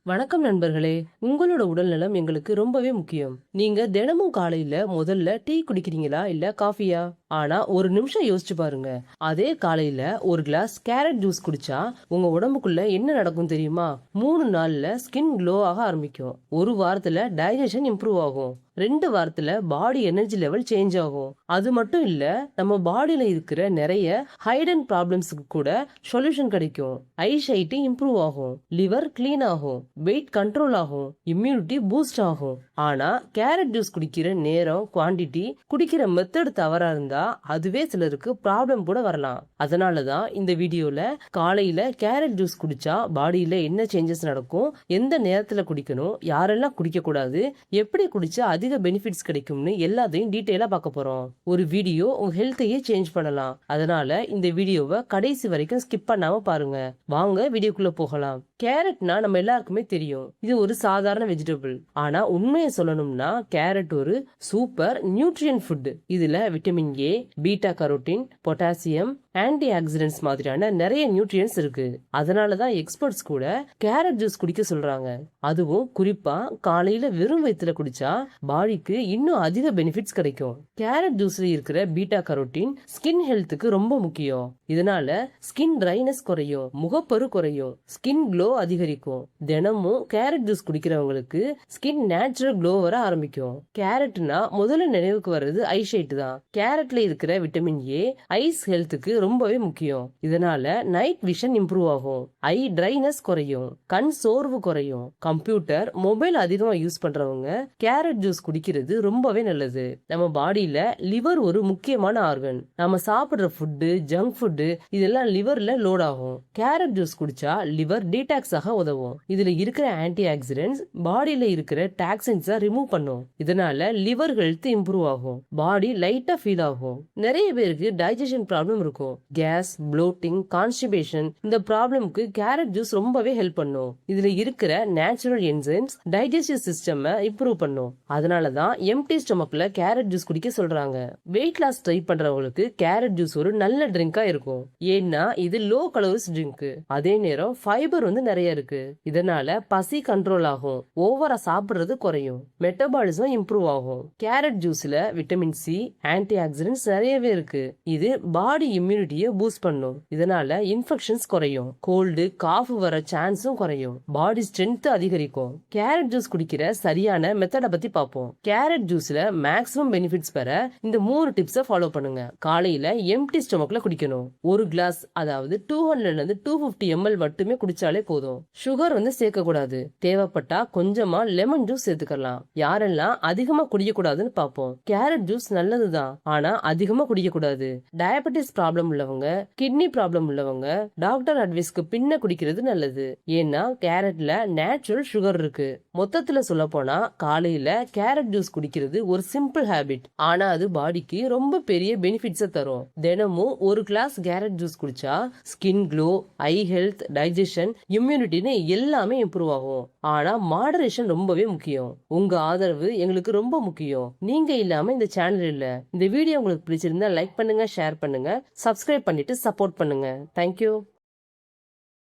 வணக்கம் நண்பர்களே. உங்களோட உடல்நலம் எங்களுக்கு ரொம்பவே முக்கியம். நீங்க தினமும் காலையில முதல்ல டீ குடிக்கிறீங்களா இல்ல காஃபியா? ஆனா ஒரு நிமிஷம் யோசிச்சு பாருங்க. அதே காலையில ஒரு கிளாஸ் கேரட் ஜூஸ் குடிச்சா உங்க உடம்புக்குள்ள என்ன நடக்கும் தெரியுமா? 3 நாள்ல ஸ்கின் க்ளோ ஆக ஆரம்பிக்கும். ஒரு வாரத்துல டைஜஷன் இம்ப்ரூவ் ஆகும். 2 வாரத்துல பாடி எனர்ஜி லெவல் சேஞ்ச் ஆகும். அது மட்டும் இல்ல, நம்ம பாடியில இருக்கிற நிறைய ஹைடன் ப்ராப்ளம்ஸ்க்கு கூட சொல்யூஷன் கிடைக்கும். ஐ சைட் இம்ப்ரூவ் ஆகும், லிவர் கிளீன் ஆகும், வெயிட் கண்ட்ரோல் ஆகும், இம்யூனிட்டி பூஸ்ட் ஆகும். ஆனா கேரட் ஜூஸ் குடிக்கிற நேரம், குவாண்டிட்டி, குடிக்கிற மெத்தட் தவறா இருந்தா அதுவே சிலருக்கு ப்ராப்ளம் கூட வரலாம். அதனாலதான் இந்த வீடியோல காலையில கேரட் ஜூஸ் குடிச்சா பாடியில என்ன சேஞ்சஸ் நடக்கும், எந்த நேரத்துல குடிக்கணும், யாரெல்லாம் குடிக்க கூடாது, எப்படி குடிச்சா அதிக பெனிஃபிட்ஸ் கிடைக்கும்னு எல்லாத்தையும் டீடைலா பார்க்க போறோம். ஒரு வீடியோ உங்க ஹெல்த்தையே சேஞ்ச் பண்ணலாம். அதனால இந்த வீடியோவை கடைசி வரைக்கும் ஸ்கிப் பண்ணாம பாருங்க. வாங்க வீடியோக்குள்ள போகலாம். கேரட்னா நம்ம எல்லாருக்குமே தெரியும், இது ஒரு சாதாரண வெஜிடபிள். ஆனா உண்மையை சொல்லணும்னா கேரட் ஒரு சூப்பர் நியூட்ரியன் ஃபுட். இதுல vitamin A, beta carotene, potassium, anti oxidants மாதிரியான நிறைய நியூட்ரியன்ஸ் இருக்கு. அதனாலதான் எக்ஸ்பர்ட்ஸ் கூட கேரட் ஜூஸ் குடிக்க சொல்றாங்க. அதுவும் குறிப்பா காலையில வெறும் வயிற்றுல குடிச்சா பாடிக்கு இன்னும் அதிக பெனிஃபிட்ஸ் கிடைக்கும். கேரட் ஜூஸ்ல இருக்கிற பீட்டா கரோட்டின் ஸ்கின் ஹெல்த்துக்கு ரொம்ப முக்கியம். இதனால ஸ்கின் ட்ரைனஸ் குறையும், முகப்பரு குறையும், ஸ்கின் க்ளோ அதிகரிக்கும். தினமும் கேரட் ஜூஸ் குடிக்கிறவங்களுக்கு ஸ்கின் நேச்சுரல் க்ளோ வர ஆரம்பிக்கும். கேரட்னா முதல்ல நினைவுக்கு வர்றது ஐ ஷைட் தான். கேரட்ல இருக்கிற விட்டமின் ஏ ஐஸ் ஹெல்த்துக்கு ரொம்பவே முக்கியம். இதனால நைட் விஷன் இம்ப்ரூவ் ஆகும், ஐ ட்ரைனஸ் குறையும், கண் சோர்வு குறையும். கம்ப்யூட்டர், மொபைல் அதிகமா யூஸ் பண்றவங்க கேரட் ஜூஸ் குடிக்கிறது ரொம்பவே நல்லது. நம்ம பாடியில லிவர் ஒரு முக்கியமான ஆர்கன். நம்ம சாப்பிடுற ஃபுட்டு, ஜங்க் ஃபுட்டு இதெல்லாம் லிவர்ல லோட் ஆகும். கேரட் ஜூஸ் குடிச்சா லிவர் டீடாக்ஸ் ஆக உதவும். இதுல இருக்கிற ஆன்டி ஆக்சிடென்ட்ஸ் பாடியில இருக்கிற டாக்ஸின்ஸை ரிமூவ் பண்ணும். இதனால லிவர் ஹெல்த் இம்ப்ரூவ் ஆகும், பாடி லைட்டா ஃபீல் ஆகும். நிறைய பேருக்கு டைஜஷன் ப்ராப்ளம் இருக்கும். கேஸ், ப்ளோட்டிங், கான்ஸ்டிபேஷன் இந்த ப்ராப்ளம்க்கு கேரட் ஜூஸ் ரொம்பவே ஹெல்ப் பண்ணும். இதுல இருக்கிற natural enzymes digestive system improve பண்ணும். அதனாலதான் எம்டி ஸ்டொமக்ல கேரட் ஜூஸ் குடிக்க சொல்றாங்க. வெயிட் லாஸ் ட்ரை பண்றவங்களுக்கு கேரட் ஜூஸ் ஒரு நல்ல ட்ரிங்கா இருக்கும். ஏன்னா இது லோ கலோரிஸ் ட்ரிங்க். அதே நேரம் ஃபைபர் நிறைய இருக்கு. இதனால பசி கண்ட்ரோல் ஆகும், ஓவரா சாப்பிடுறது குறையும், மெட்டபாலிசம் இம்ப்ரூவ் ஆகும். கேரட் ஜூஸ்ல விட்டமின் சி, ஆன்டி ஆக்சிடென்ட்ஸ் நிறையவே இருக்கு. இது பாடி இம்யூனிட்டியை பூஸ்ட் பண்ணும். இதனால இன்ஃபெக்ஷன்ஸ் குறையும், கோல்டு, காஃப் வர சான்ஸும் குறையும், பாடி ஸ்ட்ரென்த் அதிகரிக்கும். கேரட் ஜூஸ் குடிக்கிற சரியான மெத்தட பத்தி பார்ப்போம். கேரட் ஜூஸ்ல மேக்ஸிமம் பெனிஃபிட்ஸ் பெற இந்த 3 டிப்ஸை ஃபாலோ பண்ணுங்க. காலையில எம்டி ஸ்டொமக்ல குடிக்கணும். ஒரு கிளாஸ், அதாவது 200 இருந்து 250 ml மட்டுமே குடிச்சாலே போதும். சுகர் சேர்க்க கூடாது. தேவைப்பட்டா கொஞ்சமா லெமன் ஜூஸ் சேர்த்துக்கலாம். யாரெல்லாம் அதிகமா குடிக்க கூடாதுன்னு பார்ப்போம். கேரட் ஜூஸ் நல்லதுதான், ஆனா அதிகமா குடிக்க கூடாது. டயபெட்டிஸ் ப்ராப்ளம் உள்ளவங்க, கிட்னி ப்ராப்ளம் உள்ளவங்க டாக்டர் அட்வைஸ்க்கு பின்ன குடிக்கிறது நல்லது. ஏன்னா கேரட்ல நேச்சுரல் சுகர் இருக்கு. மொத்தத்துல சொல்ல போனா காலையில கேரட் ஜூஸ் குடிக்கிறது ஒரு சிம்பிள் ஹேபிட், ஆனா அது பாடிக்கு ரொம்ப பெரிய பெனிஃபிட்ஸை தரும். தினமும் ஒரு கிளாஸ் கேரட் ஜூஸ் குடிச்சா ஸ்கின் க்ளோ, ஐ ஹெல்த், டைஜஷன், இம்யூனிட்டின்னு எல்லாமே இம்ப்ரூவ் ஆகும். ஆனா மாடரேஷன் ரொம்பவே முக்கியம். உங்க ஆதரவு எங்களுக்கு ரொம்ப முக்கியம். நீங்க இல்லாம இந்த சேனல் இல்ல. இந்த வீடியோ உங்களுக்கு பிடிச்சிருந்தா லைக் பண்ணுங்க, ஷேர் பண்ணுங்க, சப்ஸ்கிரைப் பண்ணிட்டு சப்போர்ட் பண்ணுங்க. தேங்க்யூ.